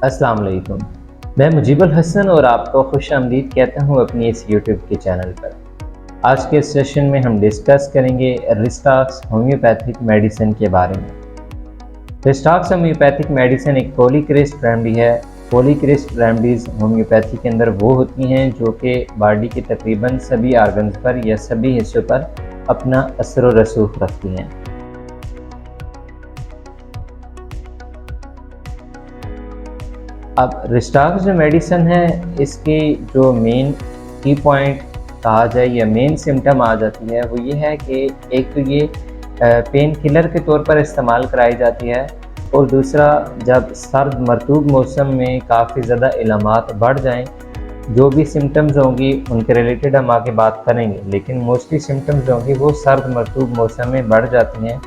अस्सलाम वालेकुम। मैं मुजीबुल हसन और आपको खुश आमदीद कहता हूँ अपनी इस यूट्यूब के चैनल पर। आज के इस सेशन में हम डिस्कस करेंगे रिस्टाक्स होम्योपैथिक मेडिसिन के बारे में। रिस्टाक्स होम्योपैथिक मेडिसिन एक पॉलीक्रेस्ट रेमेडी है। पॉलीक्रेस्ट रेमेडीज़ होम्योपैथी के अंदर वो होती हैं जो कि बॉडी के तकरीबन सभी आर्गन्स पर या सभी हिस्सों पर अपना असर व रसूख रखती हैं। अब रिस्टाक्स जो मेडिसिन है, इसकी जो मेन की पॉइंट कहा जाए या मेन सिम्टम आ जाती है वो ये है कि एक तो ये पेन किलर के तौर पर इस्तेमाल कराई जाती है, और दूसरा जब सर्द मरतूब मौसम में काफ़ी ज़्यादा इलामात बढ़ जाएं, जो भी सिम्टम्स होंगी उनके रिलेटेड हम आगे बात करेंगे, लेकिन मोस्टली सिम्टम्स होंगी वो सर्द मरतूब मौसम में बढ़ जाती हैं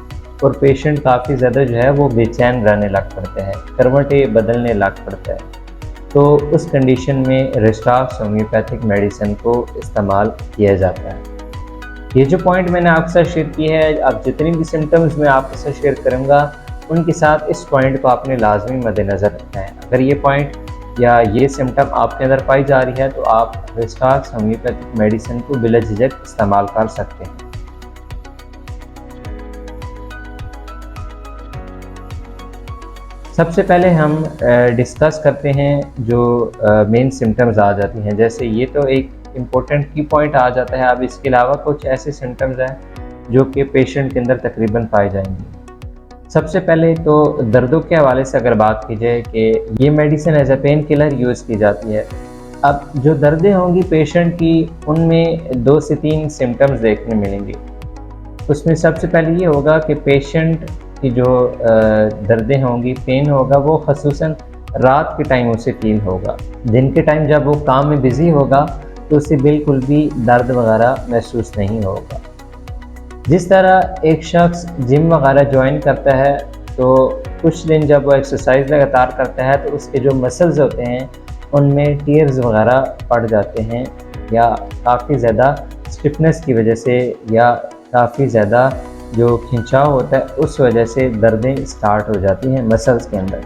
और पेशेंट काफ़ी ज़्यादा जो है वो बेचैन रहने लग पड़ते हैं, करवटें बदलने लग पड़ता है। तो उस कंडीशन में रिस्टाक्स होम्योपैथिक मेडिसिन को इस्तेमाल किया जाता है। ये जो पॉइंट मैंने आपके साथ शेयर की है, अब जितनी भी सिम्टम्स मैं आपके साथ शेयर करूँगा उनके साथ इस पॉइंट को आपने लाजमी मद्देनज़र रखना है। अगर ये पॉइंट या ये सिम्टम आपके अंदर पाई जा रही है तो आप रिस्टाक्स होम्योपैथिक मेडिसिन को बिलाझिझक इस्तेमाल कर सकते हैं। सबसे पहले हम डिस्कस करते हैं जो मेन सिम्टम्स आ जाती हैं। जैसे ये तो एक इम्पोर्टेंट की पॉइंट आ जाता है। अब इसके अलावा कुछ ऐसे सिम्टम्स हैं जो कि पेशेंट के अंदर तकरीबन पाए जाएंगे। सबसे पहले तो दर्दों के हवाले से अगर बात की जाए कि ये medicine as a painkiller use की जाती है। अब जो दर्दें होंगी पेशेंट की, उनमें 2 से 3 सिम्टम्स देखने मिलेंगे। उसमें सबसे पहले ये होगा कि पेशेंट की जो दर्दें होंगी, पेन होगा, वो ख़ुसूसन रात के टाइम उसे फील होगा। दिन के टाइम जब वो काम में बिज़ी होगा तो उसे बिल्कुल भी दर्द वगैरह महसूस नहीं होगा। जिस तरह एक शख्स जिम वगैरह ज्वाइन करता है तो कुछ दिन जब वो एक्सरसाइज लगातार करता है तो उसके जो मसल्स होते हैं उनमें टीयर्स वगैरह पड़ जाते हैं, या काफ़ी ज़्यादा स्टिफनेस की वजह से या काफ़ी ज़्यादा जो खिंचाव होता है उस वजह से दर्दें स्टार्ट हो जाती हैं मसल्स के अंदर।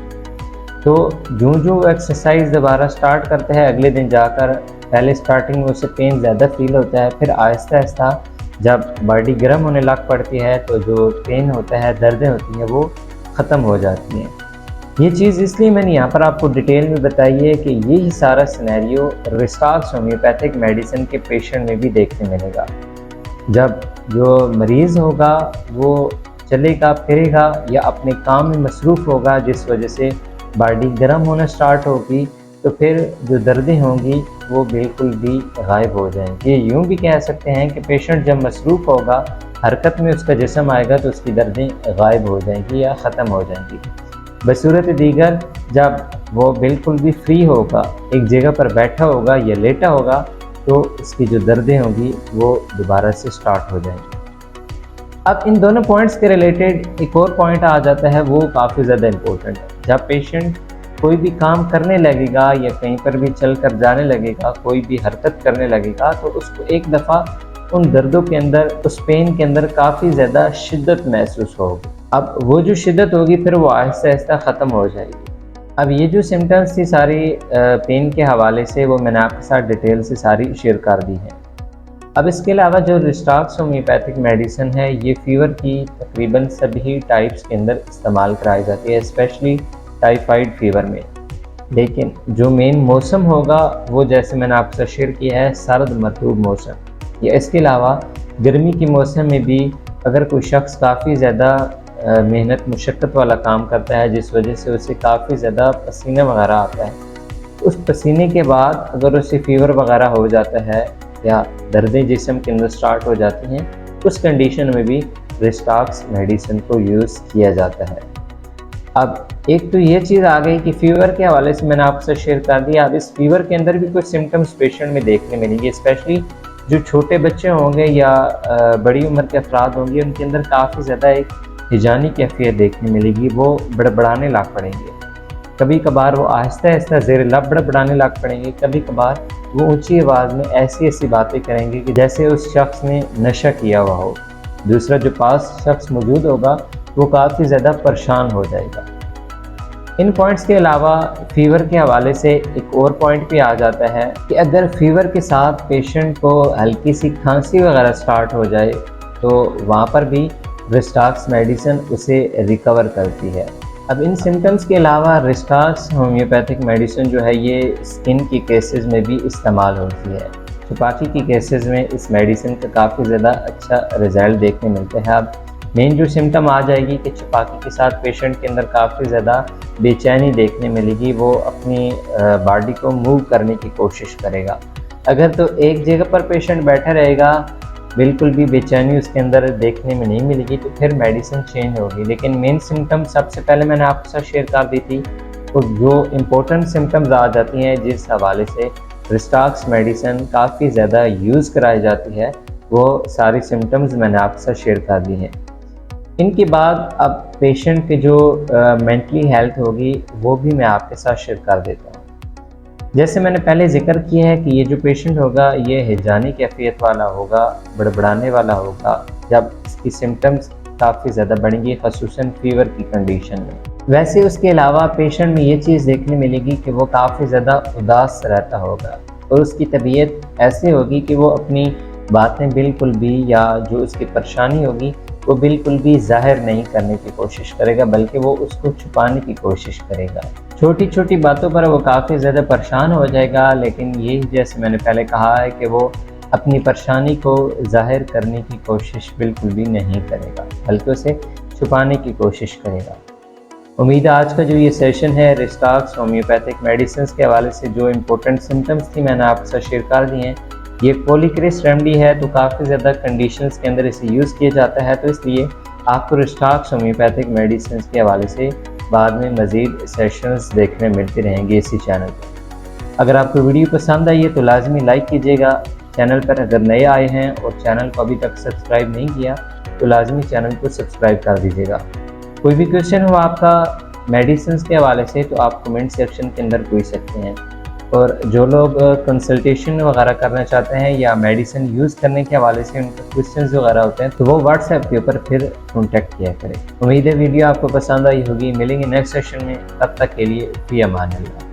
तो जो एक्सरसाइज दोबारा स्टार्ट करते हैं, अगले दिन जाकर पहले स्टार्टिंग में उसे पेन ज़्यादा फील होता है, फिर आहिस्ता आहिस्ता जब बॉडी गर्म होने लग पड़ती है तो जो पेन होता है, दर्दें होती हैं, वो ख़त्म हो जाती हैं। ये चीज़ इसलिए मैंने यहाँ पर आपको डिटेल में बताई है कि यही सारा सिनेरियो रिस्टाक्स होम्योपैथिक मेडिसिन के पेशेंट में भी देखने मिलेगा। जब जो मरीज़ होगा वो चलेगा फिरेगा या अपने काम में मसरूफ़ होगा, जिस वजह से बॉडी गर्म होना स्टार्ट होगी, तो फिर जो दर्दें होंगी वो बिल्कुल भी गायब हो जाएंगी। यूँ भी कह सकते हैं कि पेशेंट जब मसरूफ़ होगा, हरकत में उसका जिस्म आएगा तो उसकी दर्दें गायब हो जाएंगी या ख़त्म हो जाएंगी। बसूरत दीगर जब वो बिल्कुल भी फ्री होगा, एक जगह पर बैठा होगा या लेटा होगा, तो उसकी जो दर्दें होंगी वो दोबारा से स्टार्ट हो जाएंगी। अब इन दोनों पॉइंट्स के रिलेटेड एक और पॉइंट आ जाता है, वो काफ़ी ज़्यादा इम्पोर्टेंट है। जब पेशेंट कोई भी काम करने लगेगा या कहीं पर भी चल कर जाने लगेगा, कोई भी हरकत करने लगेगा, तो उसको एक दफ़ा उन दर्दों के अंदर, उस पेन के अंदर काफ़ी ज़्यादा शिद्दत महसूस होगी। अब वो जो शिद्दत होगी फिर वो आहिस्ता आहिस्ता ख़त्म हो जाएगी। अब ये जो सिम्टम्स थी सारी पेन के हवाले से, वो मैंने आपके साथ डिटेल से सारी शेयर कर दी हैं। अब इसके अलावा जो रिस्टाक्स होम्योपैथिक मेडिसिन है, ये फ़ीवर की तकरीबन सभी टाइप्स के अंदर इस्तेमाल कराई जाती है, स्पेशली टाइफाइड फ़ीवर में। लेकिन जो मेन मौसम होगा वो जैसे मैंने आपके साथ शेयर किया है, सर्द मरतूब मौसम। या इसके अलावा गर्मी के मौसम में भी अगर कोई शख्स काफ़ी ज़्यादा मेहनत मुशक्क़त वाला काम करता है, जिस वजह से उसे काफ़ी ज़्यादा पसीना वगैरह आता है, उस पसीने के बाद अगर उसे फ़ीवर वगैरह हो जाता है या दर्दें जिस्म के अंदर स्टार्ट हो जाती हैं, उस कंडीशन में भी रिस्टाक्स मेडिसिन को यूज़ किया जाता है। अब एक तो ये चीज़ आ गई कि फ़ीवर के हवाले से मैंने आपसे शेयर कर दिया। अब इस फ़ीवर के अंदर भी कुछ सिम्टम्स पेशेंट में देखने मिलेंगे, स्पेशली जो छोटे बच्चे होंगे या बड़ी उम्र के अफराद होंगे, उनके अंदर काफ़ी ज़्यादा एक हिजानी कैफियत देखने मिलेगी। वो बड़बड़ाने लग पड़ेंगे, कभी कभार वो आहिस्ता आहिस्ता ज़ेर लब बड़बड़ाने लग पड़ेंगे, कभी कभार वो ऊंची आवाज़ में ऐसी ऐसी बातें करेंगे कि जैसे उस शख्स ने नशा किया हुआ हो। दूसरा जो पास शख्स मौजूद होगा वो काफ़ी ज़्यादा परेशान हो जाएगा। इन पॉइंट्स के अलावा फ़ीवर के हवाले से एक और पॉइंट भी आ जाता है कि अगर फ़ीवर के साथ पेशेंट को हल्की सी खांसी वगैरह स्टार्ट हो जाए तो वहाँ पर भी रिस्टाक्स मेडिसिन उसे रिकवर करती है। अब इन सिम्टम्स के अलावा रिस्टाक्स होम्योपैथिक मेडिसिन जो है ये स्किन की केसेस में भी इस्तेमाल होती है। छपाकी की केसेस में इस मेडिसिन का काफ़ी ज़्यादा अच्छा रिज़ल्ट देखने मिलते हैं। अब मेन जो सिम्टम आ जाएगी कि छपाकी के साथ पेशेंट के अंदर काफ़ी ज़्यादा बेचैनी देखने मिलेगी, वो अपनी बॉडी को मूव करने की कोशिश करेगा। अगर तो एक जगह पर पेशेंट बैठा रहेगा, बिल्कुल भी बेचैनी उसके अंदर देखने में नहीं मिलेगी, तो फिर मेडिसिन चेंज होगी। लेकिन मेन सिम्टम सबसे पहले मैंने आपके साथ शेयर कर दी थी, तो जो इम्पोर्टेंट सिम्टम्स आ जाती हैं जिस हवाले से रिस्टाक्स मेडिसिन काफ़ी ज़्यादा यूज़ कराई जाती है, वो सारी सिम्टम्स मैंने आपके साथ शेयर कर दी हैं। इनके बाद अब पेशेंट की जो मेंटली हेल्थ होगी वो भी मैं आपके साथ शेयर कर देता हूँ। जैसे मैंने पहले ज़िक्र किया है कि ये जो पेशेंट होगा ये हिजानी कैफियत वाला होगा, बड़बड़ाने वाला होगा जब इसकी सिम्टम्स काफ़ी ज़्यादा बढ़ेंगी, ख़ुसूसन फ़ीवर की कंडीशन में। वैसे उसके अलावा पेशेंट में ये चीज़ देखने मिलेगी कि वो काफ़ी ज़्यादा उदास रहता होगा और उसकी तबीयत ऐसी होगी कि वो अपनी बातें बिल्कुल भी या जो उसकी परेशानी होगी वो बिल्कुल भी ज़ाहिर नहीं करने की कोशिश करेगा, बल्कि वो उसको छुपाने की कोशिश करेगा। छोटी छोटी बातों पर वो काफ़ी ज़्यादा परेशान हो जाएगा, लेकिन ये जैसे मैंने पहले कहा है कि वो अपनी परेशानी को ज़ाहिर करने की कोशिश बिल्कुल भी नहीं करेगा, बल्कि उसे छुपाने की कोशिश करेगा। उम्मीद है आज का जो ये सेशन है रिस्टाक्स होम्योपैथिक मेडिसिन के हवाले से जो इम्पोर्टेंट सिम्टम्स थी मैंने आपके साथ शेयर कर दिए हैं। ये पॉलीक्रेस रेमेडी है तो काफ़ी ज़्यादा कंडीशंस के अंदर इसे यूज़ किया जाता है, तो इसलिए आपको रिस्टाक्स होम्योपैथिक मेडिसिन के हवाले से बाद में मज़ीद सेशंस देखने मिलते रहेंगे इसी चैनल पर। अगर आपको वीडियो पसंद आई है तो लाजमी लाइक कीजिएगा। चैनल पर अगर नए आए हैं और चैनल को अभी तक सब्सक्राइब नहीं किया तो लाजमी चैनल को सब्सक्राइब कर दीजिएगा। कोई भी क्वेश्चन हो आपका मेडिसिन के हवाले से तो आप कमेंट सेक्शन के अंदर पूछ सकते हैं, और जो लोग कंसल्टेशन वगैरह करना चाहते हैं या मेडिसिन यूज़ करने के हवाले से उनके क्वेश्चंस वगैरह होते हैं तो वो व्हाट्सएप के ऊपर फिर कॉन्टैक्ट किया करें। उम्मीद है वीडियो आपको पसंद आई होगी। मिलेंगे नेक्स्ट सेशन में, तब तक के लिए फी अमान अल्लाह।